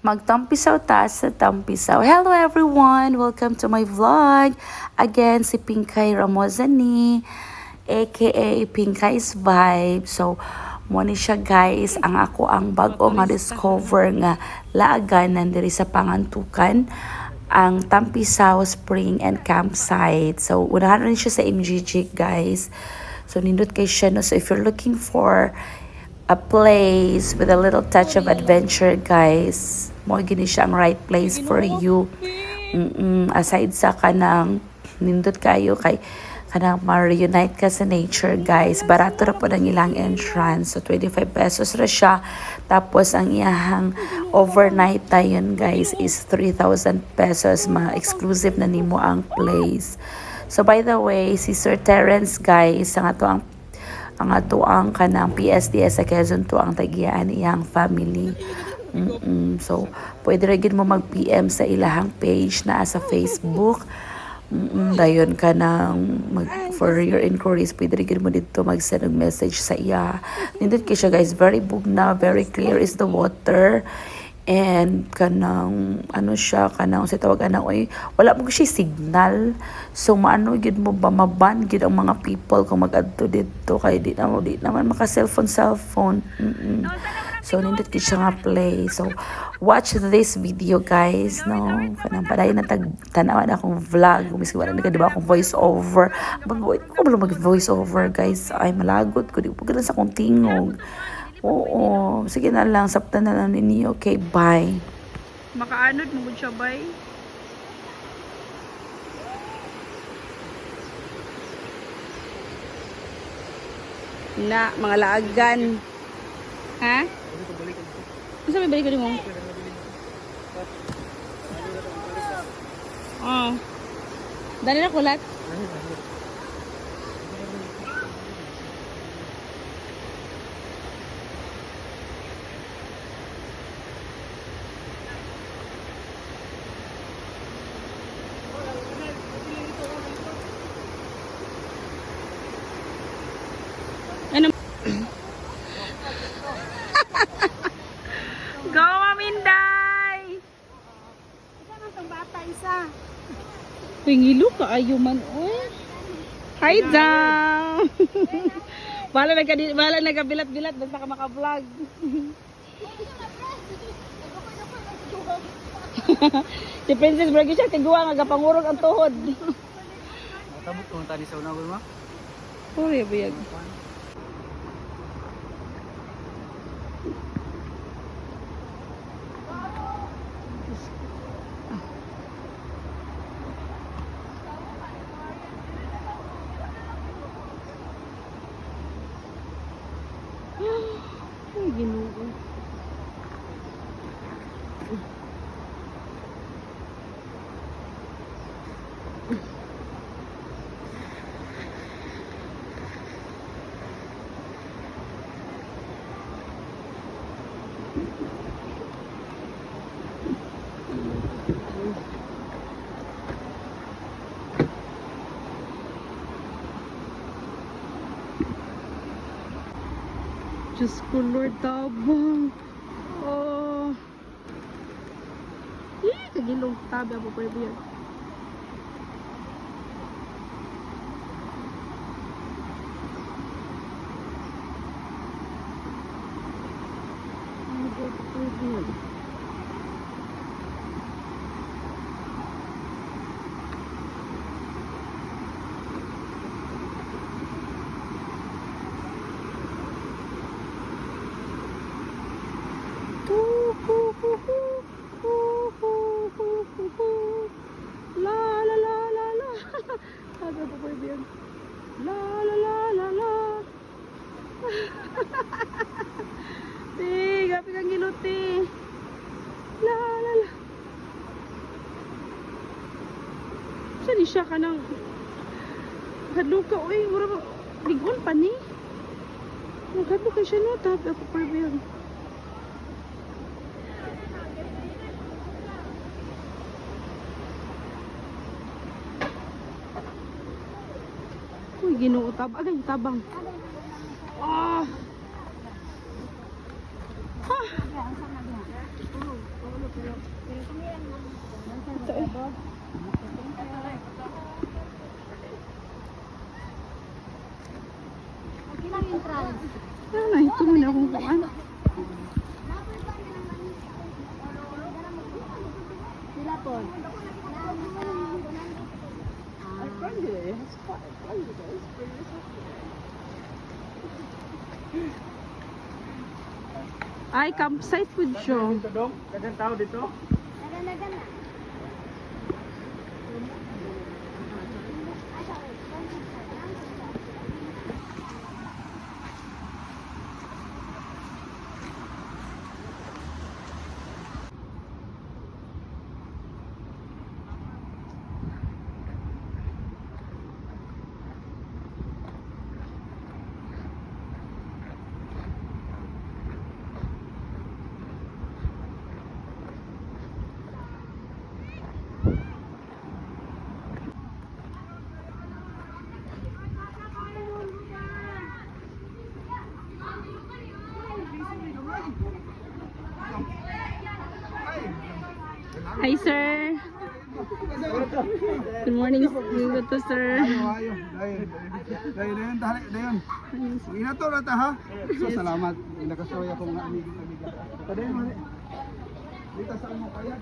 Magtampisaw ta sa tampisaw. Hello everyone! Welcome to my vlog. Again, si Pinkay Ramozani, aka Pinkay's Vibe. So, mo ni siya guys, ang ako ang bago nga discover nga laaganan diri sa Pangantukan, ang Tampisaw Spring and Campsite. So, unahan rin siya sa MGG guys. So, nindot kay siya. No? So, if you're looking for a place with a little touch of adventure guys, mo gini siya ang right place for you. Aside sa kanang nindot kayo kay kanang ma-reunite ka sa nature guys, barato ra po ang ilang entrance, so 25 pesos ra siya. Tapos ang iyang overnight tayon guys is 3,000 pesos, ma-exclusive na nimo ang place. So by the way, si Sir Terence guys, ang ato ang kanang PSDS sa Quezon to ang tagiyaan iyang family. So pwede rin mo mag-PM sa ilahang page na sa Facebook. Dayon ka nang for your inquiries, pwede rin mo dito mag-send ng message sa iya. Nindot kay siya guys, very bugna, very clear is the water. And kanang ano siya, kanang sa tawag ana, oy wala mo siya signal, so maano gid mo ba, maban gid ang mga people kung mag-adto dito kay di naman maka cellphone. So nindot gid siya nga play. So watch this video guys, no, kanang padayon na tanawan akong vlog, miski wala na diba akong voice over, mag voice over guys, ay malagot ko di pugad sa akong tingog. Oo, sige na lang, saptan na lang ninyo. Okay, bye. Makaanod mo siya, bye. Na, mga laagan. Ha? Ano sabi balik mo? Oh. Dali na kulat? Ano? Go, Maminday! Isa na itong bata, isa. Pingilo ka, ayuman, oy. Hi, down! Bala nagkabilat-bilat, basta ka maka-vlog. Si Princess Bragi siya, tiguwa nga, kapangurog ang tuhod. Tabot kung tani sa una ba? Uri, biyag. Ay, Ginoo. Diyos ko, Lord, tabang. Oh. Kagilong tabi ako pa yan. La la la la la. Aga po pwede yan. La la la la la. Gapi kang giluti. La la la. Siya di siya ka ng hadluka. Uy, mura ba? Ligon pa ni. Nagkadluka siya no. Tabi ako pwede yan. Uy, Ginoo, agay, tabang. Ah! Ha! Ano, ito mo na akong kuhan. Sila po. Ay, campsite food show. Dito dong, dagang tao dito. Nagan na. Hi, sir. Good morning, good to sir. Ayo, dayon, dayon. Inato na ta ha. So salamat. Nakasuy akong amigo. Dayon mo. Dito sa mo kaya.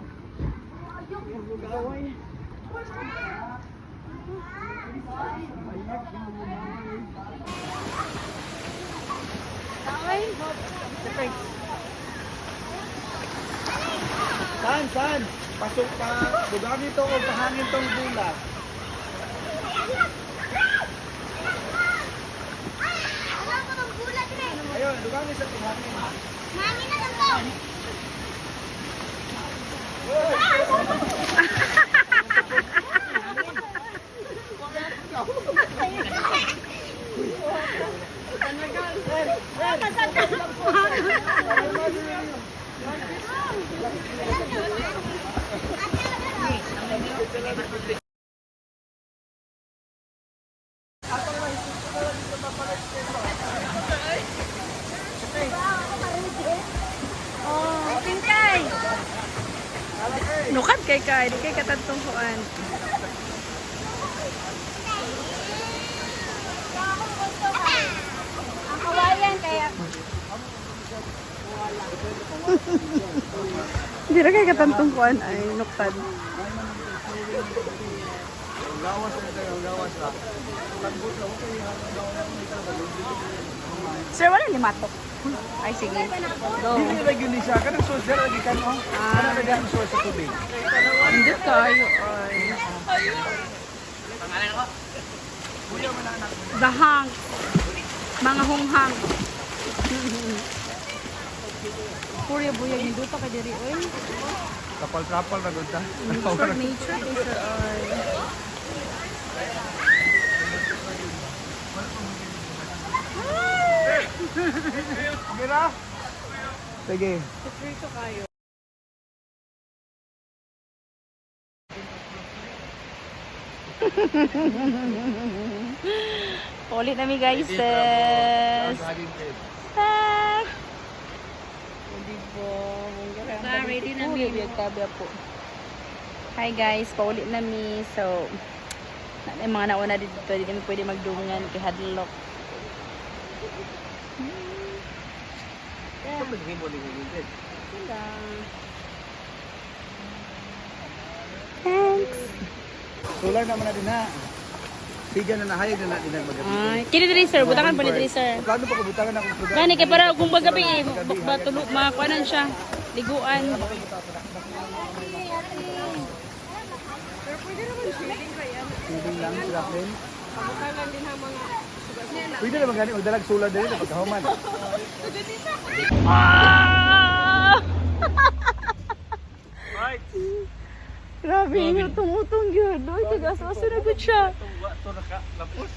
Saan? Pasok pa. Dugangin to o pahangin tong bulas. Ayun, dugangin sa pahangin. Oh, Pinkay. Nukat kay di kay katantong kuan. Ang kawayan kaya. Hindi na kay katantong kuan ay nuktad. Gawas na tayo, gawas na. Sir, wala limatok. Ay, sige. Go. Dili ra gyud ni siya kanang social lagi kan oh. Kanang dagang source sa tubig. Hindi tayo ay. Dahang. Mga hunghang. Purya buyag ni duta kay diri oy. Kapal-kapal ra gud ta. Nature kay sir ay. Gira. Sige. Prito kayo. Ulit nami guys. Ah. Hindi po. Ready na mi. Po. Hi guys, paulit nami. So, may mga nauna dito. Hindi kami pwede magdungan kay hadlock. Thanks. Solar naman na din ha. Siga na nahayag na natin ang magabi. Ay, kini diri sir, butangan pa ni diri sir. Kano pa kabutangan akong program? Gani kay para kung bagabi matulog makakuanan siya. Liguan. Tubig lang sila din. Pwede naman gani magdalag solar din sa pagkahuman. Ah! Right. Grabe, tumutong yun. Doy, tigas. Masunagod siya. Tungwa to naka lapos.